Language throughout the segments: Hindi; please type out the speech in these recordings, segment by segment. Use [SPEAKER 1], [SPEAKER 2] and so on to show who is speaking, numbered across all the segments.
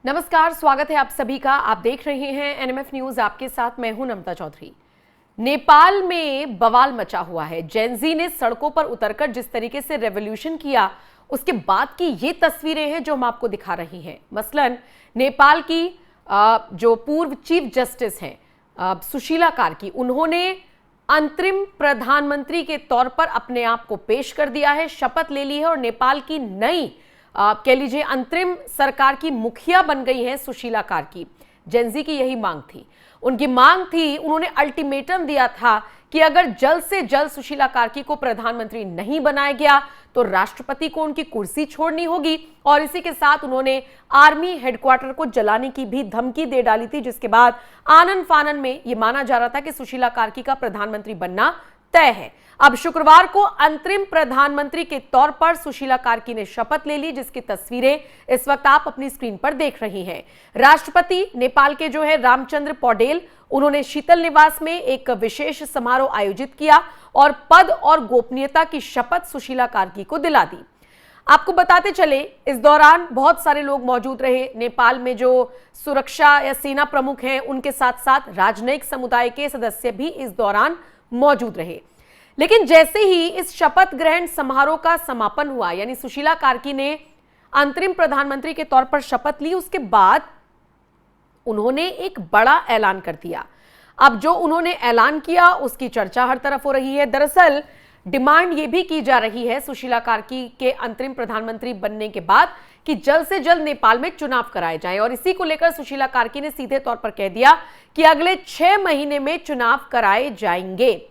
[SPEAKER 1] नमस्कार, स्वागत है आप सभी का। आप देख रहे हैं एनएमएफ न्यूज। आपके साथ मैं हूं नम्रता चौधरी। नेपाल में बवाल मचा हुआ है। जेनजी ने सड़कों पर उतरकर जिस तरीके से रेवोल्यूशन किया, उसके बाद की ये तस्वीरें हैं जो हम आपको दिखा रही हैं। मसलन नेपाल की जो पूर्व चीफ जस्टिस हैं सुशीला कार्की, उन्होंने अंतरिम प्रधानमंत्री के तौर पर अपने आप को पेश कर दिया है, शपथ ले ली है और नेपाल की नई कह लीजिए अंतरिम सरकार की मुखिया बन गई हैं सुशीला कार्की। जेनजी की यही मांग थी। उनकी मांग थी, उन्होंने अल्टीमेटम दिया था कि अगर जल्द से जल्द सुशीला कार्की को प्रधानमंत्री नहीं बनाया गया तो राष्ट्रपति को उनकी कुर्सी छोड़नी होगी। और इसी के साथ उन्होंने आर्मी हेडक्वार्टर को जलाने की भी धमकी दे डाली थी, जिसके बाद आनन फानन में यह माना जा रहा था कि सुशीला कार्की का प्रधानमंत्री बनना तय है। अब शुक्रवार को अंतरिम प्रधानमंत्री के तौर पर सुशीला कार्की ने शपथ ले ली, जिसकी तस्वीरें इस वक्त आप अपनी स्क्रीन पर देख रही हैं। राष्ट्रपति नेपाल के जो है रामचंद्र पौडेल, उन्होंने शीतल निवास में एक विशेष समारोह आयोजित किया और पद और गोपनीयता की शपथ सुशीला कार्की को दिला दी। आपको बताते चले, इस दौरान बहुत सारे लोग मौजूद रहे। नेपाल में जो सुरक्षा या सेना प्रमुख हैं, उनके साथ साथ राजनयिक समुदाय के सदस्य भी इस दौरान मौजूद रहे। लेकिन जैसे ही इस शपथ ग्रहण समारोह का समापन हुआ, यानी सुशीला कार्की ने अंतरिम प्रधानमंत्री के तौर पर शपथ ली, उसके बाद उन्होंने एक बड़ा ऐलान कर दिया। अब जो उन्होंने ऐलान किया उसकी चर्चा हर तरफ हो रही है। दरअसल डिमांड यह भी की जा रही है सुशीला कार्की के अंतरिम प्रधानमंत्री बनने के बाद कि जल्द से जल्द नेपाल में चुनाव कराए जाएं। और इसी को लेकर सुशीला कार्की ने सीधे तौर पर कह दिया कि अगले 6 महीने में चुनाव कराए जाएंगे।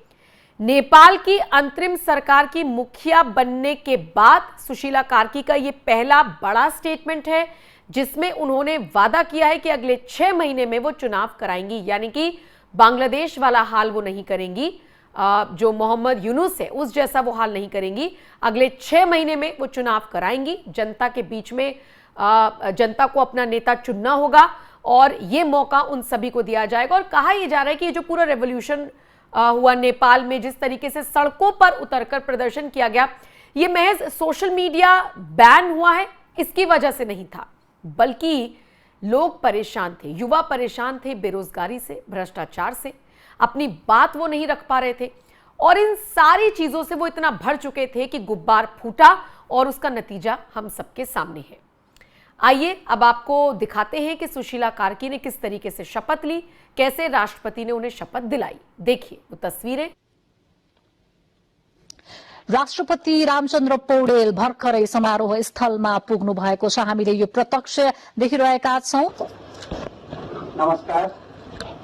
[SPEAKER 1] नेपाल की अंतरिम सरकार की मुखिया बनने के बाद सुशीला कार्की का यह पहला बड़ा स्टेटमेंट है, जिसमें उन्होंने वादा किया है कि अगले 6 महीने में वो चुनाव कराएंगी। यानी कि बांग्लादेश वाला हाल वो नहीं करेंगी, जो मोहम्मद यूनुस है उस जैसा वो हाल नहीं करेंगी। अगले 6 महीने में वो चुनाव कराएंगी। जनता के बीच में जनता को अपना नेता चुनना होगा और ये मौका उन सभी को दिया जाएगा। और कहा यह जा रहा है कि ये जो पूरा रेवोल्यूशन हुआ नेपाल में, जिस तरीके से सड़कों पर उतरकर प्रदर्शन किया गया, ये महज सोशल मीडिया बैन हुआ है इसकी वजह से नहीं था, बल्कि लोग परेशान थे, युवा परेशान थे बेरोजगारी से, भ्रष्टाचार से, अपनी बात वो नहीं रख पा रहे थे और इन सारी चीजों से वो इतना भर चुके थे कि गुब्बार फूटा और उसका नतीजा हम सबके सामने है। आइए अब आपको दिखाते हैं कि सुशीला कार्की ने किस तरीके से शपथ ली, कैसे राष्ट्रपति ने उन्हें शपथ दिलाई। देखिए वो तस्वीरें।
[SPEAKER 2] राष्ट्रपति रामचन्द्र पौडेल भर्खरै समारोह स्थलमा पुग्नु भएको छ। हामीले यो प्रत्यक्ष देखिरहेका छौं।
[SPEAKER 3] नमस्कार,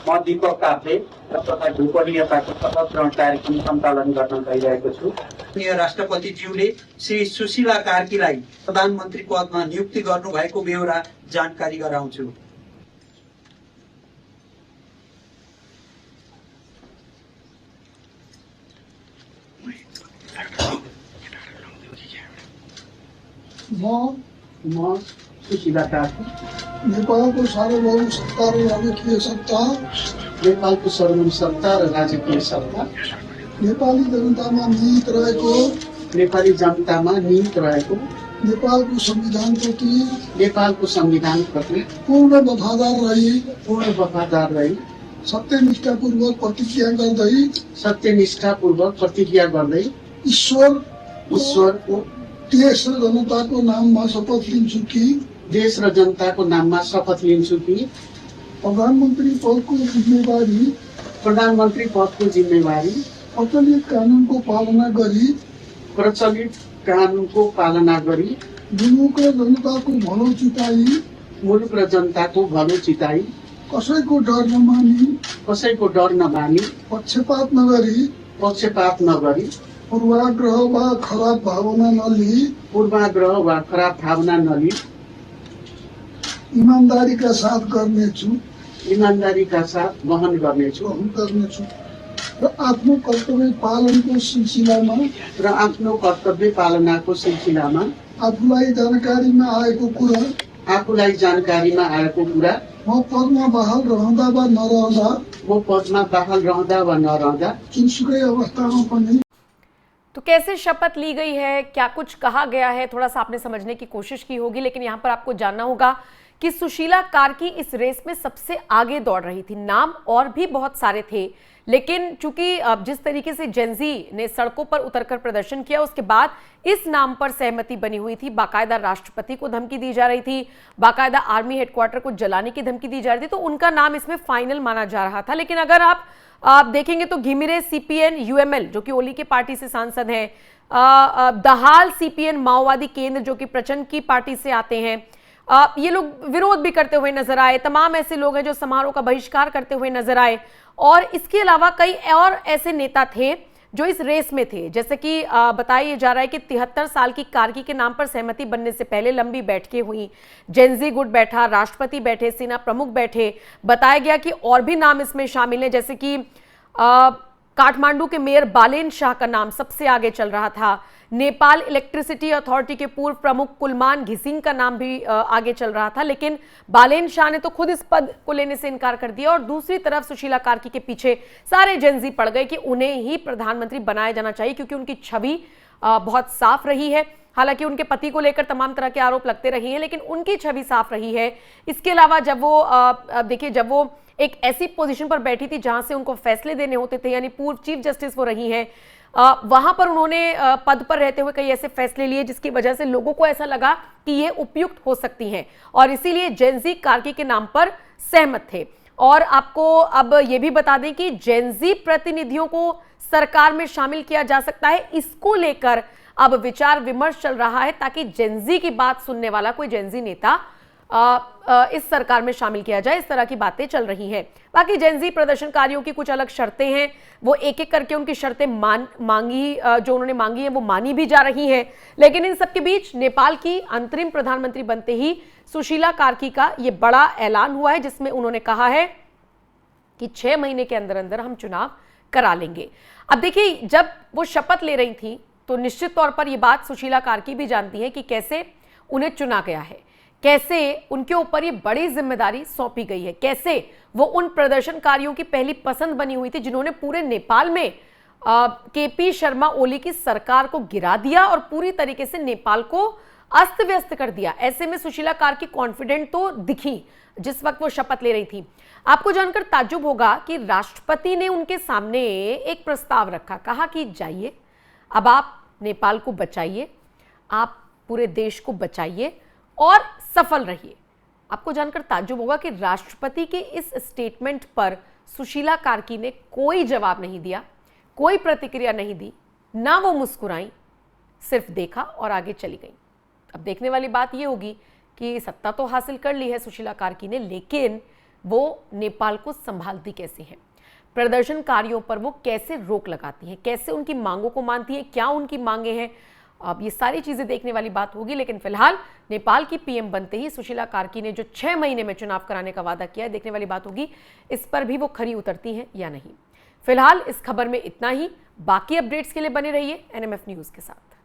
[SPEAKER 3] म दीपक काफ्ले तथा गोपनीयताको शपथ ग्रहण कार्यक्रम सञ्चालन गर्न गइरहेको छु। राष्ट्रपतिज्यूले श्री सुशीला कार्कीलाई प्रधानमन्त्री पदमा नियुक्ति गर्नुभएको बेहोरा जानकारी गराउँछु। म सुशीला कार्की
[SPEAKER 4] नेपालको सार्वभौम सत्ता र राजकीय सत्ता,
[SPEAKER 3] नेपालको सार्वभौम सत्ता र राजकीय सत्ता,
[SPEAKER 4] नेपाली जनतामा निहित रहेको,
[SPEAKER 3] नेपाली जनतामा निहित रहेको,
[SPEAKER 4] नेपालको
[SPEAKER 3] संविधानप्रति
[SPEAKER 4] पूर्ण वफादार रही,
[SPEAKER 3] सत्यनिष्ठापूर्वक प्रतिज्ञा गर्दै ईश्वरको
[SPEAKER 4] देश र जनताको नाममा शपथ लिन्छु कि प्रधानमन्त्री पदको जिम्मेवारी प्रचलित कानुनको पालना गरी मुलुक र जनताको भलो चिताई कसैको डर नमानी पक्षपात नगरी पूर्वाग्रह वा खराब भावना नलिई ईमानदारीका साथ वहन गर्नेछु र आफ्नो कर्तव्य पालनाको सिलसिलामा आफूलाई जानकारीमा आएको कुरा म पदमा बहाल रहँदा वा नरहँदा जुनसुकै अवस्थामा पनि।
[SPEAKER 1] तो कैसे शपथ ली गई है, क्या कुछ कहा गया है, थोड़ा सा आपने समझने की कोशिश की होगी, लेकिन यहाँ पर आपको जानना होगा कि सुशीला कार्की इस रेस में सबसे आगे दौड़ रही थी। नाम और भी बहुत सारे थे, लेकिन चूंकि जिस तरीके से जेनजी ने सड़कों पर उतरकर प्रदर्शन किया, उसके बाद इस नाम पर सहमति बनी हुई थी। बाकायदा राष्ट्रपति को धमकी दी जा रही थी, बाकायदा आर्मी हेडक्वार्टर को जलाने की धमकी दी जा रही थी, तो उनका नाम इसमें फाइनल माना जा रहा था। लेकिन अगर आप देखेंगे तो घिमिरे सीपीएन यूएमएल जो कि ओली की पार्टी से सांसद हैं, दहाल सीपीएन माओवादी केंद्र जो कि प्रचंड की पार्टी से आते हैं, ये लोग विरोध भी करते हुए नजर आए। तमाम ऐसे लोग हैं जो समारोह का बहिष्कार करते हुए नजर आए। और इसके अलावा कई और ऐसे नेता थे जो इस रेस में थे, जैसे कि बताया जा रहा है कि 73 साल की कार्की के नाम पर सहमति बनने से पहले लंबी बैठकें हुई। जेनजी गुट बैठा, राष्ट्रपति बैठे, सेना प्रमुख बैठे। बताया गया कि और भी नाम इसमें शामिल हैं, जैसे कि काठमांडू के मेयर बालेन शाह का नाम सबसे आगे चल रहा था। नेपाल इलेक्ट्रिसिटी अथॉरिटी के पूर्व प्रमुख कुलमान घिसिंग का नाम भी आगे चल रहा था, लेकिन बालेन शाह ने तो खुद इस पद को लेने से इनकार कर दिया। और दूसरी तरफ सुशीला कार्की के पीछे सारे जेनजी पड़ गए कि उन्हें ही प्रधानमंत्री बनाया जाना चाहिए, क्योंकि उनकी छवि बहुत साफ रही है। हालांकि उनके पति को लेकर तमाम तरह के आरोप लगते रहे हैं, लेकिन उनकी छवि साफ रही है। इसके अलावा जब वो देखिए, जब वो एक ऐसी पोजीशन पर बैठी थी जहां से उनको फैसले देने होते थे, यानी पूर्व चीफ जस्टिस वो रही हैं, वहां पर उन्होंने पद पर रहते हुए कई ऐसे फैसले लिए जिसकी वजह से लोगों को ऐसा लगा कि ये उपयुक्त हो सकती हैं, और इसीलिए जेनजी कार्की के नाम पर सहमत थे। और आपको अब ये भी बता दें कि जेनजी प्रतिनिधियों को सरकार में शामिल किया जा सकता है, इसको लेकर अब विचार विमर्श चल रहा है, ताकि जेनजी की बात सुनने वाला कोई जेनजी नेता इस सरकार में शामिल किया जाए। इस तरह की बातें चल रही हैं। बाकी जेनजी प्रदर्शनकारियों की कुछ अलग शर्तें हैं, वो एक एक करके उनकी शर्तें जो उन्होंने मांगी है वो मानी भी जा रही हैं। लेकिन इन सबके बीच नेपाल की अंतरिम प्रधानमंत्री बनते ही सुशीला कार्की का ये बड़ा ऐलान हुआ है, जिसमें उन्होंने कहा है कि 6 महीने के अंदर अंदर हम चुनाव करा लेंगे। अब देखिए, जब वो शपथ ले रही थी तो निश्चित तौर पर यह बात सुशीला कार्की भी जानती है कि कैसे उन्हें चुना गया है, कैसे उनके ऊपर ये बड़ी जिम्मेदारी सौंपी गई है, कैसे वो उन प्रदर्शनकारियों की पहली पसंद बनी हुई थी जिन्होंने पूरे नेपाल में केपी शर्मा ओली की सरकार को गिरा दिया और पूरी तरीके से नेपाल को अस्त व्यस्त कर दिया। ऐसे में सुशीला कार्की कॉन्फिडेंट तो दिखी जिस वक्त वो शपथ ले रही थी। आपको जानकर ताज्जुब होगा कि राष्ट्रपति ने उनके सामने एक प्रस्ताव रखा, कहा कि जाइए, अब आप नेपाल को बचाइए, आप पूरे देश को बचाइए और सफल रहिए। आपको जानकर ताज्जुब होगा कि राष्ट्रपति के इस स्टेटमेंट पर सुशीला कार्की ने कोई जवाब नहीं दिया, कोई प्रतिक्रिया नहीं दी, ना वो मुस्कुराई, सिर्फ देखा और आगे चली गई। अब देखने वाली बात ये होगी कि सत्ता तो हासिल कर ली है सुशीला कार्की ने, लेकिन वो नेपाल को संभालती कैसे हैं, प्रदर्शनकारियों पर वो कैसे रोक लगाती हैं, कैसे उनकी मांगों को मानती हैं, क्या उनकी मांगे हैं। अब ये सारी चीजें देखने वाली बात होगी। लेकिन फिलहाल नेपाल की पीएम बनते ही सुशीला कार्की ने जो 6 महीने में चुनाव कराने का वादा किया है, देखने वाली बात होगी इस पर भी वो खरी उतरती हैं या नहीं। फिलहाल इस खबर में इतना ही। बाकी अपडेट्स के लिए बने रहिए एनएमएफ न्यूज के साथ।